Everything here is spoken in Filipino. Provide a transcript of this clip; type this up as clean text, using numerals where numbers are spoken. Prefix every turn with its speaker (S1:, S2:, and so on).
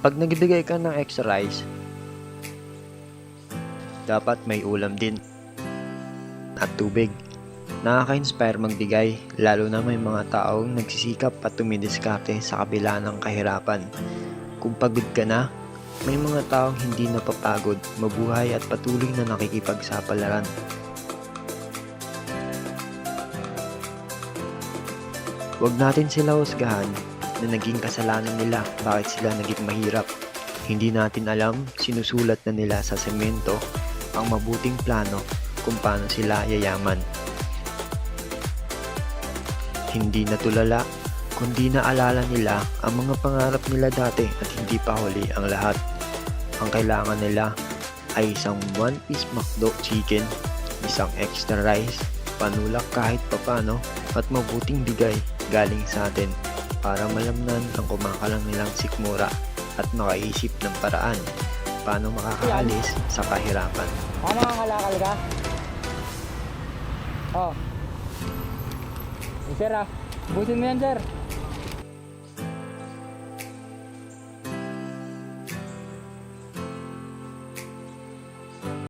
S1: Pag nagbigay ka ng extra rice, dapat may ulam din at tubig. Nakaka-inspire magbigay, lalo na may mga taong nagsisikap at tumidiskarte sa kabila ng kahirapan. Kung pagod ka na, may mga taong hindi napapagod, mabuhay at patuloy na nakikipagsapalaran. Huwag natin sila husgahan na naging kasalanan nila bakit sila naging mahirap. Hindi natin alam, sinusulat na nila sa semento ang mabuting plano kung paano sila yayaman. Hindi natulala, kundi naalala nila ang mga pangarap nila dati at hindi pa huli ang lahat. Ang kailangan nila ay isang one-piece McDo chicken, isang extra rice, panulak kahit papano at mabuting bigay galing sa atin para malamnan ang kumakalang nilang sikmura at makaisip ng paraan paano makakaalis sa kahirapan.
S2: Makakalakalakal ka? Oh. Sir busin mo yan, sir.